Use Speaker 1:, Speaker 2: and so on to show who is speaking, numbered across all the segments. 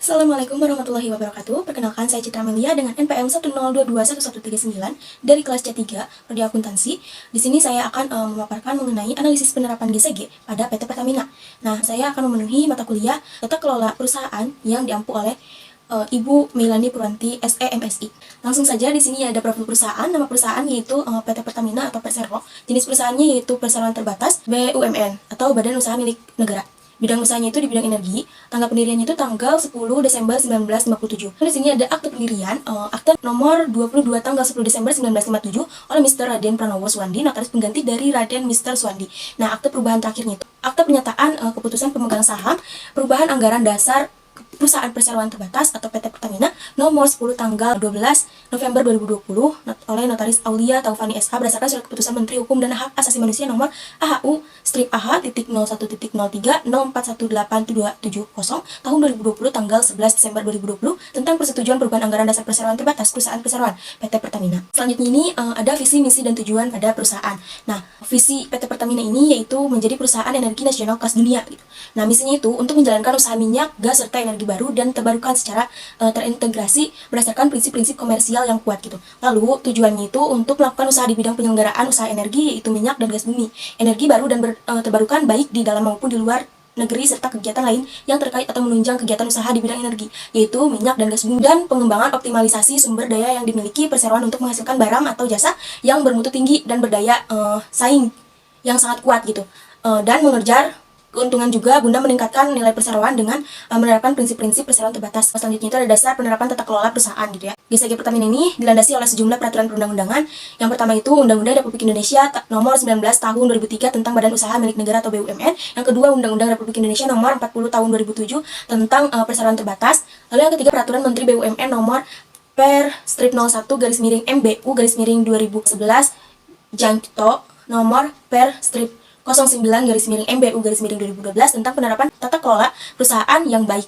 Speaker 1: Assalamualaikum warahmatullahi wabarakatuh. Perkenalkan, saya Citra Melia dengan NPM 102211139 dari kelas C3 Prodi Akuntansi. Di sini saya akan memaparkan mengenai analisis penerapan GCG pada PT Pertamina. Nah, saya akan memenuhi mata kuliah Tata Kelola Perusahaan yang diampu oleh Ibu Meilani Purwanti SE MSI. Langsung saja, di sini ada profil perusahaan. Nama perusahaan yaitu PT Pertamina atau Persero. Jenis perusahaannya yaitu perseroan terbatas BUMN atau Badan Usaha Milik Negara. Bidang usahanya itu di bidang energi. Tanggal pendiriannya itu tanggal 10 Desember 1957. Di sini ada akte pendirian, akte nomor 22 tanggal 10 Desember 1957 oleh Mr. Raden Pranowo Suwandi, notaris pengganti dari Raden Mr. Suwandi. Nah, akte perubahan terakhirnya itu akte pernyataan keputusan pemegang saham, perubahan anggaran dasar Perusahaan Perseroan Terbatas atau PT Pertamina nomor 10 tanggal 12 November 2020 oleh Notaris Aulia Taufani SH berdasarkan surat keputusan Menteri Hukum dan Hak Asasi Manusia nomor AHU-AH.0.04182770 tahun 2020 tanggal 11 Desember 2020 tentang persetujuan perubahan anggaran dasar perseroan terbatas Perusahaan Perseroan PT Pertamina. Selanjutnya ini ada visi, misi, dan tujuan pada perusahaan. Nah, visi PT Pertamina ini yaitu menjadi perusahaan energi nasional kelas dunia gitu. Nah, misinya itu untuk menjalankan usaha minyak, gas, serta energi baru dan terbarukan secara terintegrasi berdasarkan prinsip-prinsip komersial yang kuat gitu. Lalu tujuannya itu untuk melakukan usaha di bidang penyelenggaraan usaha energi yaitu minyak dan gas bumi, energi baru dan terbarukan baik di dalam maupun di luar negeri serta kegiatan lain yang terkait atau menunjang kegiatan usaha di bidang energi yaitu minyak dan gas bumi, dan pengembangan optimalisasi sumber daya yang dimiliki perseroan untuk menghasilkan barang atau jasa yang bermutu tinggi dan berdaya saing yang sangat kuat gitu, dan mengejar keuntungan juga guna meningkatkan nilai perseroan dengan menerapkan prinsip-prinsip perseroan terbatas. Selanjutnya itu ada dasar penerapan tata kelola perusahaan gitu ya. GCG Pertamina ini dilandasi oleh sejumlah peraturan perundang-undangan. Yang pertama itu Undang-Undang Republik Indonesia nomor 19 tahun 2003 tentang Badan Usaha Milik Negara atau BUMN. Yang kedua Undang-Undang Republik Indonesia nomor 40 tahun 2007 tentang perseroan terbatas. Lalu yang ketiga Peraturan Menteri BUMN nomor per strip 01 garis miring MBU garis miring 2011 Jangkito nomor per strip 09 garis miring MBU garis miring 2012 tentang penerapan tata kelola perusahaan yang baik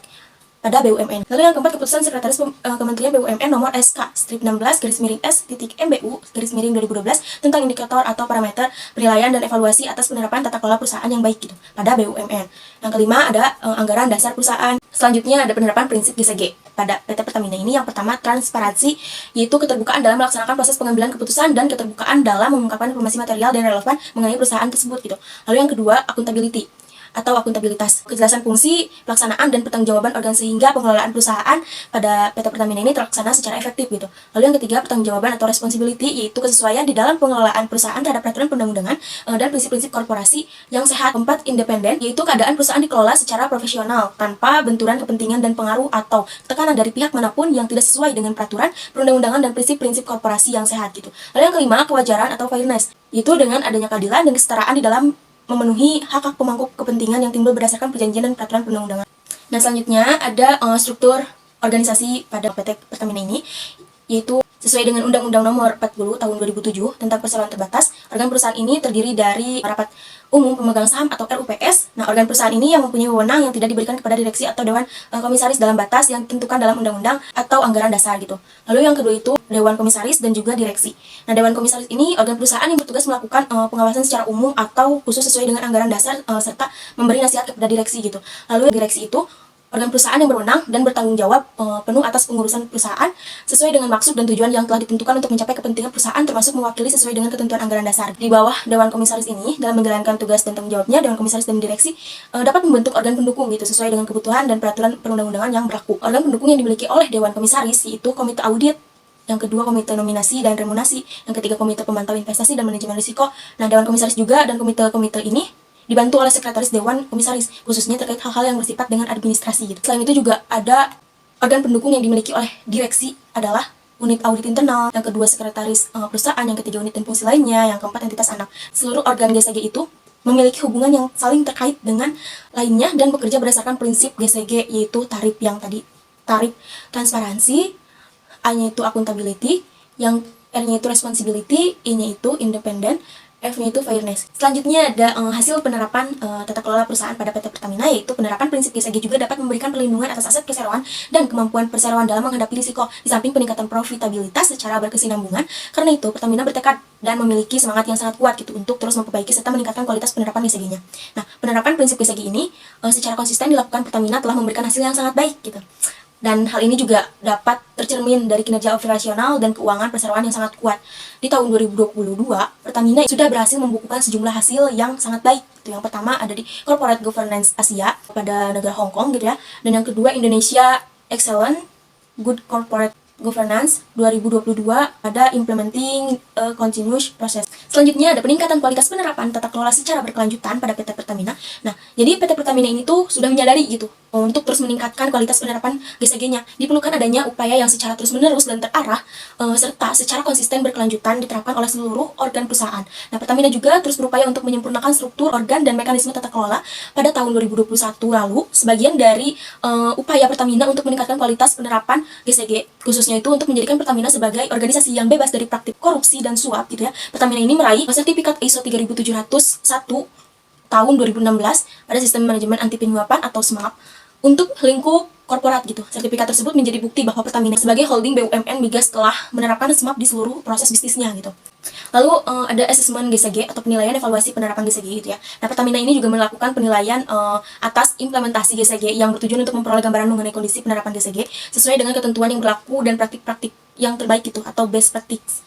Speaker 1: pada BUMN. Lalu yang keempat keputusan Sekretaris Kementerian BUMN nomor SK strip 16 garis miring S titik MBU garis miring 2012 tentang indikator atau parameter penilaian dan evaluasi atas penerapan tata kelola perusahaan yang baik gitu pada BUMN. Yang kelima ada anggaran dasar perusahaan. Selanjutnya ada penerapan prinsip GCG pada PT Pertamina ini. Yang pertama transparansi, yaitu keterbukaan dalam melaksanakan proses pengambilan keputusan dan keterbukaan dalam mengungkapkan informasi material dan relevan mengenai perusahaan tersebut gitu. Lalu yang kedua accountability atau akuntabilitas, kejelasan fungsi, pelaksanaan dan pertanggungjawaban organ sehingga pengelolaan perusahaan pada PT Pertamina ini terlaksana secara efektif gitu. Lalu yang ketiga pertanggungjawaban atau responsibility, yaitu kesesuaian di dalam pengelolaan perusahaan terhadap peraturan perundang-undangan dan prinsip-prinsip korporasi yang sehat. Keempat independen, yaitu keadaan perusahaan dikelola secara profesional tanpa benturan kepentingan dan pengaruh atau tekanan dari pihak manapun yang tidak sesuai dengan peraturan perundang-undangan dan prinsip-prinsip korporasi yang sehat gitu. Lalu yang kelima kewajaran atau fairness, yaitu dengan adanya keadilan dan kesetaraan di dalam memenuhi hak-hak pemangku kepentingan yang timbul berdasarkan perjanjian dan peraturan perundang-undangan. Nah, selanjutnya ada struktur organisasi pada PT Pertamina ini, yaitu sesuai dengan Undang-Undang Nomor 40 Tahun 2007 tentang Perseroan Terbatas. Organ perusahaan ini terdiri dari rapat umum pemegang saham atau RUPS. Nah, organ perusahaan ini yang mempunyai wewenang yang tidak diberikan kepada direksi atau dewan komisaris dalam batas yang ditentukan dalam undang-undang atau anggaran dasar gitu. Lalu yang kedua itu dewan komisaris dan juga direksi. Nah, dewan komisaris ini organ perusahaan yang bertugas melakukan pengawasan secara umum atau khusus sesuai dengan anggaran dasar serta memberi nasihat kepada direksi gitu. Lalu direksi itu organ perusahaan yang berwenang dan bertanggung jawab penuh atas pengurusan perusahaan sesuai dengan maksud dan tujuan yang telah ditentukan untuk mencapai kepentingan perusahaan, termasuk mewakili sesuai dengan ketentuan anggaran dasar. Di bawah Dewan Komisaris ini, dalam menjalankan tugas dan tanggung jawabnya, Dewan Komisaris dan direksi dapat membentuk organ pendukung gitu sesuai dengan kebutuhan dan peraturan perundang-undangan yang berlaku. Organ pendukung yang dimiliki oleh Dewan Komisaris yaitu Komite Audit, yang kedua Komite Nominasi dan Remunerasi, yang ketiga Komite Pemantau Investasi dan Manajemen Risiko. Nah, Dewan Komisaris juga dan komite-komite ini dibantu oleh Sekretaris Dewan Komisaris, khususnya terkait hal-hal yang bersifat dengan administrasi gitu. Selain itu juga ada organ pendukung yang dimiliki oleh direksi adalah unit audit internal, yang kedua sekretaris perusahaan, yang ketiga unit dan fungsi lainnya, yang keempat entitas anak. Seluruh organ GCG itu memiliki hubungan yang saling terkait dengan lainnya dan bekerja berdasarkan prinsip GCG, yaitu tarif yang tadi, tarif transparansi, A-nya itu accountability, yang R-nya itu responsibility, I-nya itu independent, F-nya itu fairness. Selanjutnya ada hasil penerapan tata kelola perusahaan pada PT Pertamina, yaitu penerapan prinsip GCG juga dapat memberikan perlindungan atas aset perseroan dan kemampuan perseroan dalam menghadapi risiko, di samping peningkatan profitabilitas secara berkesinambungan. Karena itu, Pertamina bertekad dan memiliki semangat yang sangat kuat gitu untuk terus memperbaiki serta meningkatkan kualitas penerapan GCG-nya. Nah, penerapan prinsip GCG ini secara konsisten dilakukan Pertamina telah memberikan hasil yang sangat baik gitu. Dan hal ini juga dapat tercermin dari kinerja operasional dan keuangan perseroan yang sangat kuat. Di tahun 2022, Pertamina sudah berhasil membukukan sejumlah hasil yang sangat baik. Yang pertama ada di Corporate Governance Asia pada negara Hong Kong gitu ya. Dan yang kedua Indonesia Excellent Good Corporate Governance 2022 pada Implementing a Continuous Process. Selanjutnya ada peningkatan kualitas penerapan tata kelola secara berkelanjutan pada PT Pertamina. Nah, jadi PT Pertamina ini tuh sudah menyadari gitu untuk terus meningkatkan kualitas penerapan GSG-nya. Diperlukan adanya upaya yang secara terus-menerus dan terarah serta secara konsisten berkelanjutan diterapkan oleh seluruh organ perusahaan. Nah, Pertamina juga terus berupaya untuk menyempurnakan struktur, organ, dan mekanisme tata kelola pada tahun 2021 lalu sebagian dari upaya Pertamina untuk meningkatkan kualitas penerapan GSG, khususnya itu untuk menjadikan Pertamina sebagai organisasi yang bebas dari praktik korupsi dan suap gitu ya. Pertamina ini meraih sertifikat ISO 3701 tahun 2016 pada sistem manajemen anti penyuapan atau SMAP untuk lingkup korporat gitu. Sertifikat tersebut menjadi bukti bahwa Pertamina sebagai holding BUMN migas telah menerapkan SMAP di seluruh proses bisnisnya gitu. Lalu ada asesmen GSG atau penilaian evaluasi penerapan GSG gitu ya. Nah, Pertamina ini juga melakukan penilaian atas implementasi GSG yang bertujuan untuk memperoleh gambaran mengenai kondisi penerapan GSG sesuai dengan ketentuan yang berlaku dan praktik-praktik yang terbaik gitu atau best practice.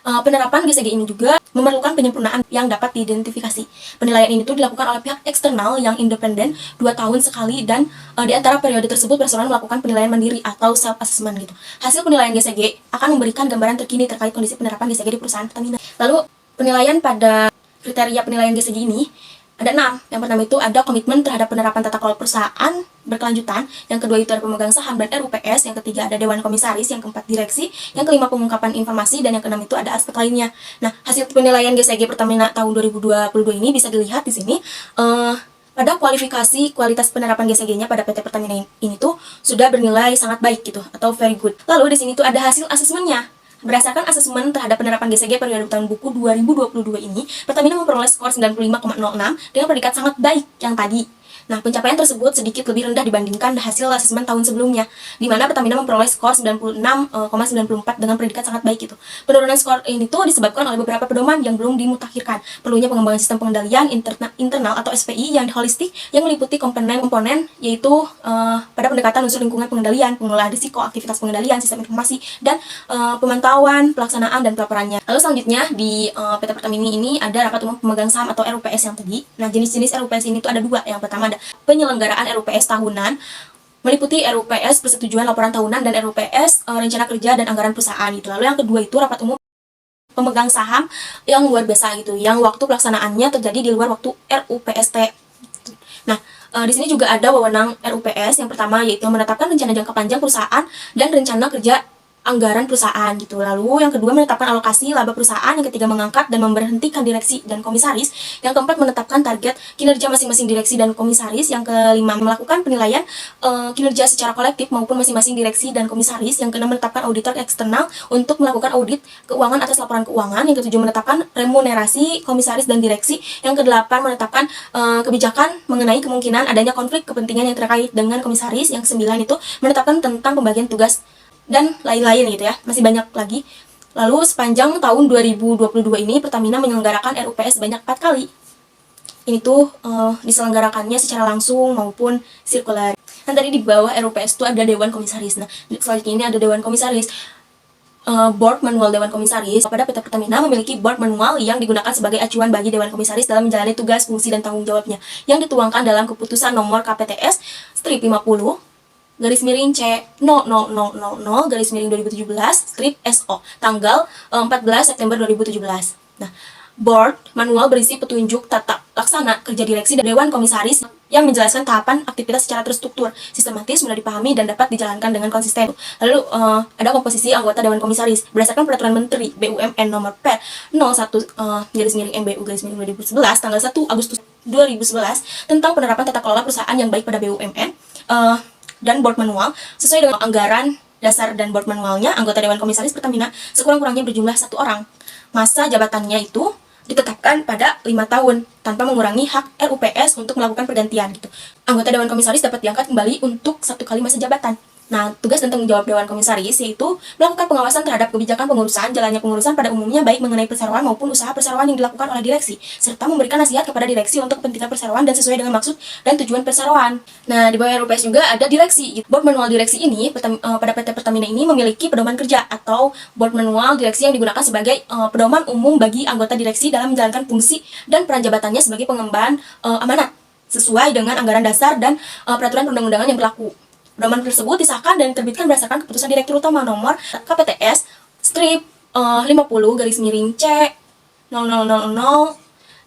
Speaker 1: Penerapan GSG ini juga memerlukan penyempurnaan yang dapat diidentifikasi. Penilaian ini tuh dilakukan oleh pihak eksternal yang independen 2 tahun sekali dan di antara periode tersebut perseroan melakukan penilaian mandiri atau self assessment gitu. Hasil penilaian GSG akan memberikan gambaran terkini terkait kondisi penerapan GSG di perusahaan Pertamina. Lalu penilaian pada kriteria penilaian GSG ini ada 6. Yang pertama itu ada komitmen terhadap penerapan tata kelola perusahaan berkelanjutan. Yang kedua itu ada pemegang saham dan RUPS. Yang ketiga ada dewan komisaris. Yang keempat direksi. Yang kelima pengungkapan informasi. Dan yang keenam itu ada aspek lainnya. Nah, hasil penilaian GSG Pertamina tahun 2022 ini bisa dilihat di sini. Pada kualifikasi kualitas penerapan GSG-nya pada PT Pertamina ini tuh sudah bernilai sangat baik gitu atau very good. Lalu di sini tuh ada hasil asesmennya. Berdasarkan asesmen terhadap penerapan GSG periode tahun buku 2022 ini, Pertamina memperoleh skor 95,06 dengan predikat sangat baik yang tadi. Nah, pencapaian tersebut sedikit lebih rendah dibandingkan hasil asesmen tahun sebelumnya, di mana Pertamina memperoleh skor 96,94 dengan predikat sangat baik itu. Penurunan skor ini tuh disebabkan oleh beberapa pedoman yang belum dimutakhirkan, perlunya pengembangan sistem pengendalian internal atau SPI yang holistik yang meliputi komponen-komponen yaitu pada pendekatan unsur lingkungan pengendalian, pengelolaan risiko, aktivitas pengendalian, sistem informasi, dan pemantauan, pelaksanaan, dan pelaporannya. Lalu selanjutnya di PT Pertamina ini ada rapat umum pemegang saham atau RUPS yang tadi. Nah, jenis-jenis RUPS ini tuh ada 2. Yang pertama ada penyelenggaraan RUPS tahunan, meliputi RUPS persetujuan laporan tahunan dan RUPS rencana kerja dan anggaran perusahaan gitu. Lalu yang kedua itu rapat umum pemegang saham yang luar biasa gitu, yang waktu pelaksanaannya terjadi di luar waktu RUPST. Nah, di sini juga ada wewenang RUPS. Yang pertama yaitu menetapkan rencana jangka panjang perusahaan dan rencana kerja anggaran perusahaan gitu. Lalu yang kedua menetapkan alokasi laba perusahaan, yang ketiga mengangkat dan memberhentikan direksi dan komisaris, yang keempat menetapkan target kinerja masing-masing direksi dan komisaris, yang kelima melakukan penilaian kinerja secara kolektif maupun masing-masing direksi dan komisaris, yang keenam menetapkan auditor eksternal untuk melakukan audit keuangan atas laporan keuangan, yang ketujuh menetapkan remunerasi komisaris dan direksi, yang kedelapan menetapkan kebijakan mengenai kemungkinan adanya konflik kepentingan yang terkait dengan komisaris, yang kesembilan itu menetapkan tentang pembagian tugas dan lain-lain gitu ya, masih banyak lagi. Lalu sepanjang tahun 2022 ini Pertamina menyelenggarakan RUPS sebanyak 4 kali. Ini tuh diselenggarakannya secara langsung maupun sirkular. Dan tadi di bawah RUPS itu ada Dewan Komisaris. Nah, selanjutnya ini ada Dewan Komisaris. Board Manual Dewan Komisaris. Pada PT Pertamina memiliki board manual yang digugakan sebagai acuan bagi Dewan Komisaris dalam menjalani tugas, fungsi, dan tanggung jawabnya, yang dituangkan dalam keputusan nomor KPTS strip 50 garis miring C00000 garis miring 2017 strip SO tanggal 14 September 2017. Nah, board manual berisi petunjuk tata laksana kerja direksi dan Dewan Komisaris yang menjelaskan tahapan aktivitas secara terstruktur, sistematis, mudah dipahami, dan dapat dijalankan dengan konsisten. Lalu ada komposisi anggota Dewan Komisaris berdasarkan Peraturan Menteri BUMN nomor P01 garis miring MBU garis miring 2011 tanggal 1 Agustus 2011 tentang penerapan tata kelola perusahaan yang baik pada BUMN dan board manual sesuai dengan anggaran dasar dan board manualnya. Anggota Dewan Komisaris Pertamina sekurang-kurangnya berjumlah 1 orang. Masa jabatannya itu ditetapkan pada 5 tahun tanpa mengurangi hak RUPS untuk melakukan pergantian gitu. Anggota Dewan Komisaris dapat diangkat kembali untuk 1 kali masa jabatan. Nah, tugas dan tanggung jawab Dewan Komisaris yaitu melakukan pengawasan terhadap kebijakan pengurusan, jalannya pengurusan pada umumnya baik mengenai perseroan maupun usaha perseroan yang dilakukan oleh direksi, serta memberikan nasihat kepada direksi untuk kepentingan perseroan dan sesuai dengan maksud dan tujuan perseroan. Nah, di bawah RUPS juga ada direksi. Board manual direksi ini pada PT Pertamina ini memiliki pedoman kerja atau board manual direksi yang digunakan sebagai pedoman umum bagi anggota direksi dalam menjalankan fungsi dan peran jabatannya sebagai pengemban amanat sesuai dengan anggaran dasar dan peraturan perundang-undangan yang berlaku. Pedoman tersebut disahkan dan diterbitkan berdasarkan keputusan Direktur Utama nomor KPTS strip 50 garis miring C 0000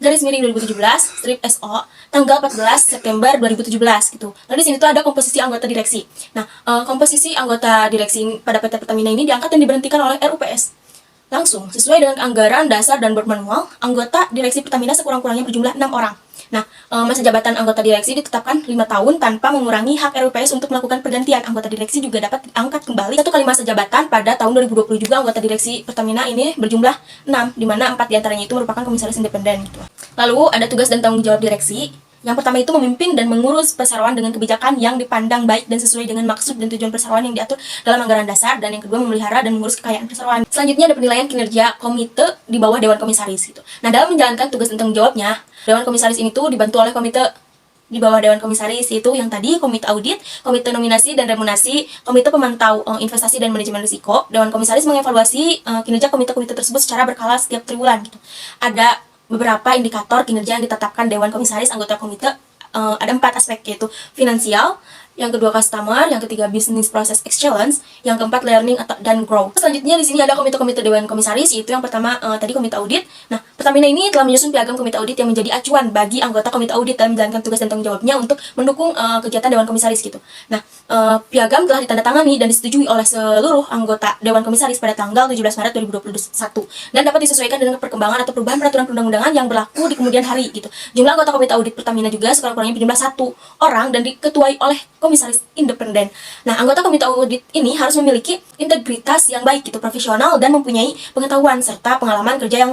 Speaker 1: garis miring 2017 strip SO tanggal 14 September 2017 gitu. Lalu di sini tuh ada komposisi anggota direksi. Nah, komposisi anggota direksi pada PT Pertamina ini diangkat dan diberhentikan oleh RUPS. Langsung, sesuai dengan anggaran dasar dan board manual, anggota direksi Pertamina sekurang-kurangnya berjumlah 6 orang. Nah, masa jabatan anggota direksi ditetapkan 5 tahun tanpa mengurangi hak RUPS untuk melakukan pergantian. Anggota direksi juga dapat diangkat kembali 1 kali masa jabatan. Pada tahun 2020 juga anggota direksi Pertamina ini berjumlah 6, di mana 4 diantaranya itu merupakan komisaris independen gitu. Lalu ada tugas dan tanggung jawab direksi. Yang pertama itu memimpin dan mengurus perseroan dengan kebijakan yang dipandang baik dan sesuai dengan maksud dan tujuan perseroan yang diatur dalam anggaran dasar, dan yang kedua memelihara dan mengurus kekayaan perseroan. Selanjutnya ada penilaian kinerja komite di bawah Dewan Komisaris gitu. Nah, dalam menjalankan tugas dan tanggung jawabnya, Dewan Komisaris ini tuh dibantu oleh komite di bawah Dewan Komisaris, yaitu yang tadi komite audit, komite nominasi dan remunerasi, komite pemantau investasi dan manajemen risiko. Dewan Komisaris mengevaluasi kinerja komite-komite tersebut secara berkala setiap triwulan gitu. Ada beberapa indikator kinerja yang ditetapkan Dewan Komisaris anggota komite. Ada 4 aspek, yaitu finansial, yang kedua customer, yang ketiga business process excellence, yang keempat learning dan grow. Selanjutnya di sini ada komite-komite Dewan Komisaris, yaitu yang pertama tadi komite audit. Nah, Pertamina ini telah menyusun piagam komite audit yang menjadi acuan bagi anggota komite audit dalam menjalankan tugas dan tanggung jawabnya untuk mendukung kegiatan Dewan Komisaris gitu. Nah, piagam telah ditandatangani dan disetujui oleh seluruh anggota Dewan Komisaris pada tanggal 17 Maret 2021 dan dapat disesuaikan dengan perkembangan atau perubahan peraturan perundang-undangan yang berlaku di kemudian hari gitu. Jumlah anggota komite audit Pertamina juga sekurang-kurangnya berjumlah 1 orang dan diketuai oleh komisaris independen. Nah, anggota komite audit ini harus memiliki integritas yang baik gitu, profesional, dan mempunyai pengetahuan serta pengalaman kerja yang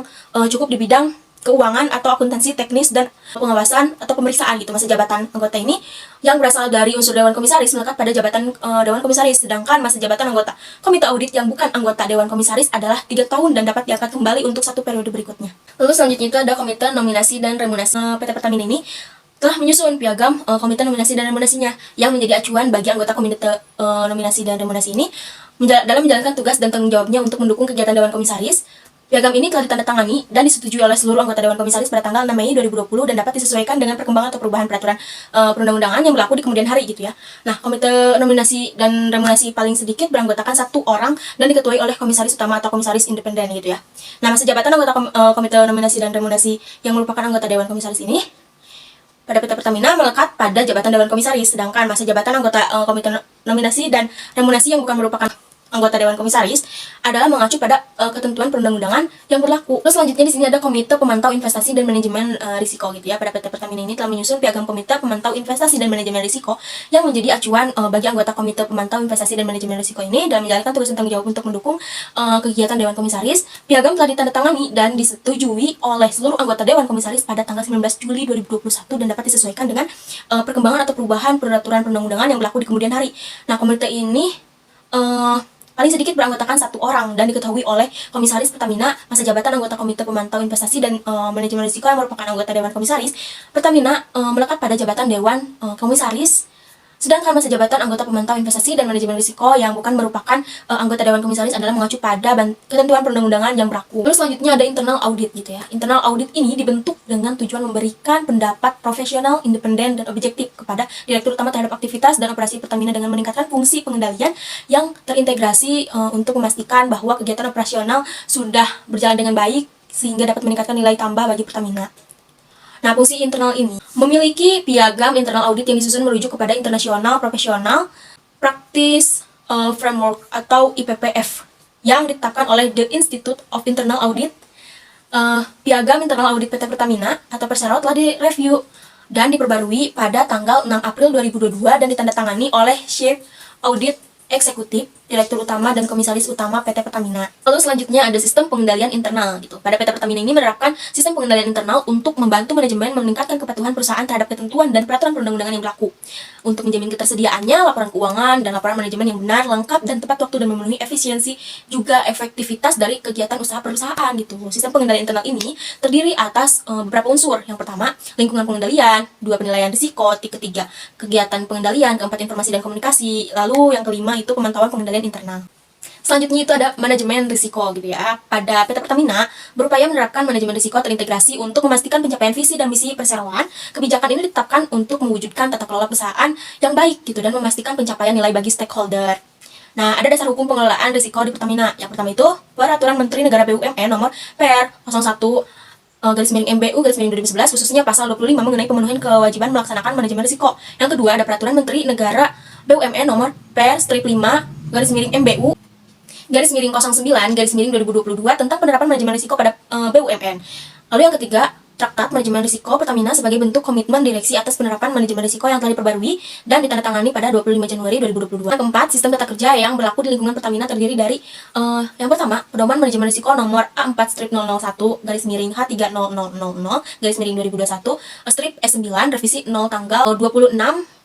Speaker 1: cukup di bidang keuangan atau akuntansi teknis dan pengawasan atau pemeriksaan gitu. Masa jabatan anggota ini yang berasal dari unsur Dewan Komisaris melekat pada jabatan Dewan Komisaris, sedangkan masa jabatan anggota komite audit yang bukan anggota Dewan Komisaris adalah 3 tahun dan dapat diangkat kembali untuk 1 periode berikutnya. Lalu selanjutnya itu ada komite nominasi dan remunerasi. PT Pertamina ini telah menyusun piagam komite nominasi dan remunerasinya yang menjadi acuan bagi anggota komite nominasi dan remunerasi ini dalam menjalankan tugas dan tanggung jawabnya untuk mendukung kegiatan Dewan Komisaris. Piagam ini telah ditandatangani dan disetujui oleh seluruh anggota Dewan Komisaris pada tanggal 6 Mei 2020 dan dapat disesuaikan dengan perkembangan atau perubahan peraturan perundang-undangan yang berlaku di kemudian hari gitu ya. Nah, komite nominasi dan remunerasi paling sedikit beranggotakan 1 orang dan diketuai oleh komisaris utama atau komisaris independen gitu ya. Nah, masa jabatan anggota komite nominasi dan remunerasi yang merupakan anggota Dewan Komisaris ini pada PT Pertamina melekat pada jabatan Dewan Komisaris, sedangkan masa jabatan anggota komite nominasi dan remunerasi yang bukan merupakan anggota Dewan Komisaris adalah mengacu pada ketentuan perundang-undangan yang berlaku. Terus selanjutnya di sini ada komite pemantau investasi dan manajemen risiko gitu ya. Pada PT Pertamina ini telah menyusun piagam komite pemantau investasi dan manajemen risiko yang menjadi acuan bagi anggota komite pemantau investasi dan manajemen risiko ini dalam menjalankan tugas dan tanggung jawab untuk mendukung kegiatan Dewan Komisaris. Piagam telah ditandatangani dan disetujui oleh seluruh anggota Dewan Komisaris pada tanggal 19 Juli 2021 dan dapat disesuaikan dengan perkembangan atau perubahan peraturan perundang-undangan yang berlaku di kemudian hari. Nah, komite ini paling sedikit beranggotakan 1 orang dan diketahui oleh komisaris Pertamina. Masa jabatan anggota komite pemantau investasi dan manajemen risiko yang merupakan anggota Dewan Komisaris Pertamina melekat pada jabatan Dewan Komisaris, sedangkan masa jabatan anggota pemantau investasi dan manajemen risiko yang bukan merupakan anggota Dewan Komisaris adalah mengacu pada ketentuan perundang-undangan yang berlaku. Terus selanjutnya ada internal audit gitu ya. Internal audit ini dibentuk dengan tujuan memberikan pendapat profesional, independen, dan objektif kepada Direktur Utama terhadap aktivitas dan operasi Pertamina dengan meningkatkan fungsi pengendalian yang terintegrasi untuk memastikan bahwa kegiatan operasional sudah berjalan dengan baik sehingga dapat meningkatkan nilai tambah bagi Pertamina. Nah, fungsi internal ini memiliki piagam internal audit yang disusun merujuk kepada International Professional Practice Framework atau IPPF yang ditetapkan oleh The Institute of Internal Audit. Piagam internal audit PT Pertamina atau Persero telah direview dan diperbarui pada tanggal 6 April 2022 dan ditandatangani oleh Chief Audit Eksekutif, Direktur Utama, dan Komisaris Utama PT Pertamina. Lalu selanjutnya ada sistem pengendalian internal gitu. Pada PT Pertamina ini menerapkan sistem pengendalian internal untuk membantu manajemen meningkatkan kepatuhan perusahaan terhadap ketentuan dan peraturan perundang-undangan yang berlaku. untuk menjamin ketersediaannya laporan keuangan dan laporan manajemen yang benar, lengkap, dan tepat waktu dan memenuhi efisiensi juga efektivitas dari kegiatan usaha perusahaan gitu. Sistem pengendalian internal ini terdiri atas beberapa unsur. Yang pertama, lingkungan pengendalian, dua, penilaian risiko, ketiga, kegiatan pengendalian, keempat, informasi dan komunikasi, lalu yang kelima itu pemantauan pengendalian internal. Selanjutnya itu ada manajemen risiko gitu ya. Pada PT Pertamina berupaya menerapkan manajemen risiko terintegrasi untuk memastikan pencapaian visi dan misi perseroan. Kebijakan ini ditetapkan untuk mewujudkan tata kelola perusahaan yang baik gitu dan memastikan pencapaian nilai bagi stakeholder. Nah, ada dasar hukum pengelolaan risiko di Pertamina. Yang pertama itu Peraturan Menteri Negara BUMN nomor PR 01 garis miring MBU garis miring 2011 khususnya pasal 25 mengenai pemenuhan kewajiban melaksanakan manajemen risiko. Yang kedua ada Peraturan Menteri Negara BUMN nomor PR strip 5 garis miring MBU garis miring 09 garis miring 2022 tentang penerapan manajemen risiko pada BUMN. Lalu yang ketiga, Traktat Manajemen Risiko Pertamina sebagai bentuk komitmen direksi atas penerapan manajemen risiko yang telah diperbarui dan ditandatangani pada 25 Januari 2022. Yang keempat, sistem tata kerja yang berlaku di lingkungan Pertamina terdiri dari yang pertama, Pedoman Manajemen Risiko nomor A4-001 garis miring H3000 garis miring 2021 strip S9 revisi 0 tanggal 26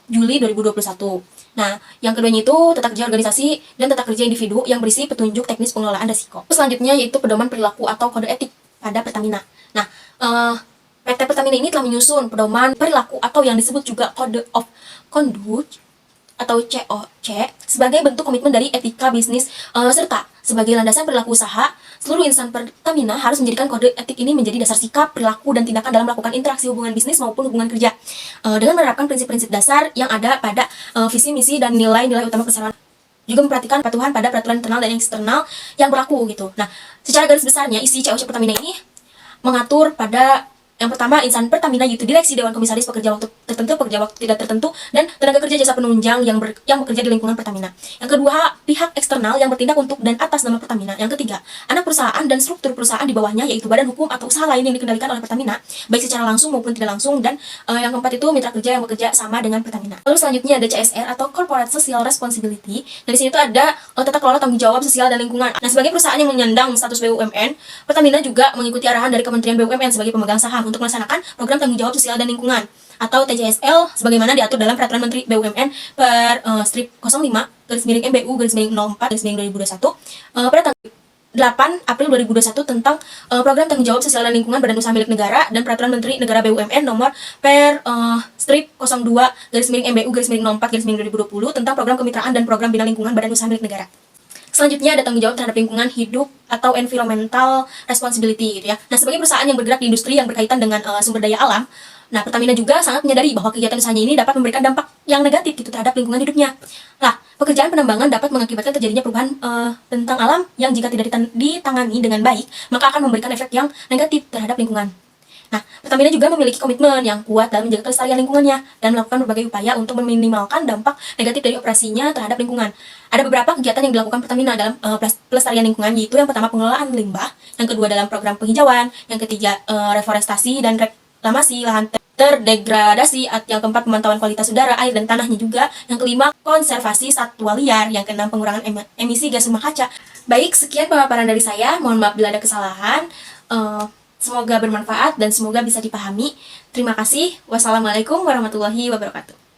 Speaker 1: Juli 2021. Nah, yang keduanya itu tata kerja organisasi dan tata kerja individu yang berisi petunjuk teknis pengelolaan risiko. Selanjutnya yaitu pedoman perilaku atau kode etik pada Pertamina. Nah, PT Pertamina ini telah menyusun pedoman perilaku atau yang disebut juga Code of Conduct atau COC sebagai bentuk komitmen dari etika bisnis serta sebagai landasan perilaku usaha. Seluruh insan Pertamina harus menjadikan kode etik ini menjadi dasar sikap, perilaku, dan tindakan dalam melakukan interaksi hubungan bisnis maupun hubungan kerja dengan menerapkan prinsip-prinsip dasar yang ada pada visi, misi, dan nilai-nilai utama perseroan. Juga memperhatikan kepatuhan pada peraturan internal dan eksternal yang berlaku gitu. Nah, secara garis besarnya isi COC Pertamina ini mengatur pada yang pertama, insan Pertamina yaitu direksi, dewan komisaris, pekerja waktu tertentu, pekerja waktu tidak tertentu, dan tenaga kerja jasa penunjang yang bekerja di lingkungan Pertamina. Yang kedua, pihak eksternal yang bertindak untuk dan atas nama Pertamina. Yang ketiga, anak perusahaan dan struktur perusahaan di bawahnya yaitu badan hukum atau usaha lain yang dikendalikan oleh Pertamina, baik secara langsung maupun tidak langsung, dan yang keempat itu mitra kerja yang bekerja sama dengan Pertamina. Lalu selanjutnya ada CSR atau Corporate Social Responsibility. Nah, di sini tuh ada tata kelola tanggung jawab sosial dan lingkungan. Nah, sebagai perusahaan yang menyandang status BUMN, Pertamina juga mengikuti arahan dari Kementerian BUMN sebagai pemegang saham untuk melaksanakan program tanggung jawab sosial dan lingkungan atau TJSL sebagaimana diatur dalam Peraturan Menteri BUMN per strip 05 garis miring MBU garis miring 04 garis miring 2021 pada tanggal 8 April 2021 tentang program tanggung jawab sosial dan lingkungan badan usaha milik negara dan Peraturan Menteri Negara BUMN nomor per strip 02 garis miring MBU garis miring 04 garis miring 2020 tentang program kemitraan dan program bina lingkungan badan usaha milik negara. Selanjutnya ada tanggung jawab terhadap lingkungan hidup atau environmental responsibility gitu ya. Nah, sebagai perusahaan yang bergerak di industri yang berkaitan dengan sumber daya alam, nah Pertamina juga sangat menyadari bahwa kegiatan usahanya ini dapat memberikan dampak yang negatif gitu terhadap lingkungan hidupnya. Nah, pekerjaan penambangan dapat mengakibatkan terjadinya perubahan tentang alam yang jika tidak ditangani dengan baik, maka akan memberikan efek yang negatif terhadap lingkungan. Nah, Pertamina juga memiliki komitmen yang kuat dalam menjaga kelestarian lingkungannya dan melakukan berbagai upaya untuk meminimalkan dampak negatif dari operasinya terhadap lingkungan. Ada beberapa kegiatan yang dilakukan Pertamina dalam pelestarian lingkungan, yaitu yang pertama pengelolaan limbah, yang kedua dalam program penghijauan, yang ketiga reforestasi dan reklamasi lahan terdegradasi, yang keempat pemantauan kualitas udara, air, dan tanahnya juga, yang kelima konservasi satwa liar, yang keenam pengurangan emisi gas rumah kaca. Baik, sekian pemaparan dari saya. Mohon maaf bila ada kesalahan. Semoga bermanfaat dan semoga bisa dipahami. Terima kasih. Wassalamualaikum warahmatullahi wabarakatuh.